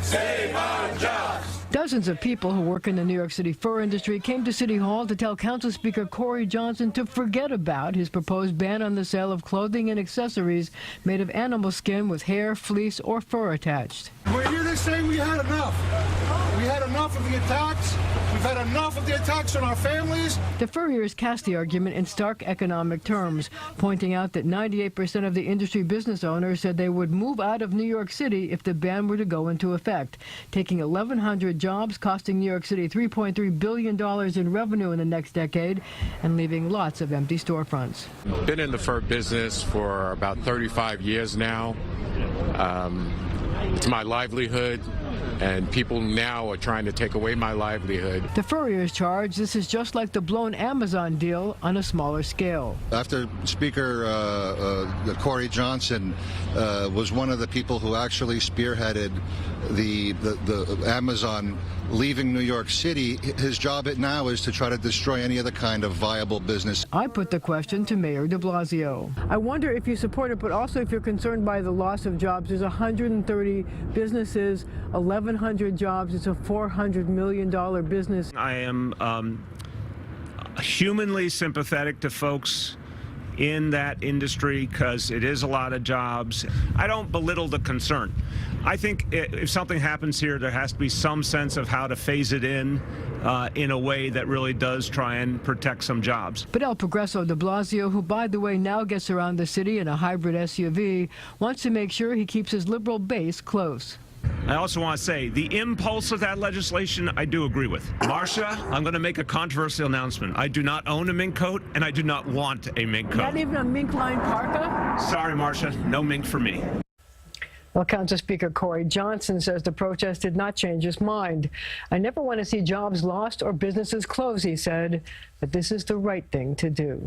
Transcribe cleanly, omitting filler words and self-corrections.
Save our jobs. Dozens of people who work in the New York City fur industry came to City Hall to tell Council Speaker Corey Johnson to forget about his proposed ban on the sale of clothing and accessories made of animal skin with hair, fleece, or fur attached. We're here to say we had enough. We had enough of the attacks. We've had enough of the attacks on our families. The furriers cast the argument in stark economic terms, pointing out that 98% of the industry business owners said they would move out of New York City if the ban were to go into effect, taking 1,100 jobs, costing New York City $3.3 billion in revenue in the next decade, and leaving lots of empty storefronts. Been in the fur business for about 35 years now. It's my livelihood, and people now are trying to take away my livelihood. The furriers charge this is just like the blown Amazon deal on a smaller scale. After Speaker Corey Johnson was one of the people who actually spearheaded the Amazon leaving New York City, his job now is to try to destroy any other kind of viable business. I put the question to Mayor de Blasio. I wonder if you support it, but also if you're concerned by the loss of jobs. There's 130 businesses, 1,100 jobs. It's a $400 million business. I am humanly sympathetic to folks in that industry because it is a lot of jobs. I don't belittle the concern. I think if something happens here, there has to be some sense of how to phase it in a way that really does try and protect some jobs. But El Progreso de Blasio, who, by the way, now gets around the city in a hybrid SUV, wants to make sure he keeps his liberal base close. I also want to say the impulse of that legislation I do agree with. Marcia, I'm going to make a controversial announcement. I do not own a mink coat, and I do not want a mink coat. Not even a mink-lined parka? Sorry, Marcia, no mink for me. Well, Council Speaker Corey Johnson says the protest did not change his mind. I never want to see jobs lost or businesses close, he said, but this is the right thing to do.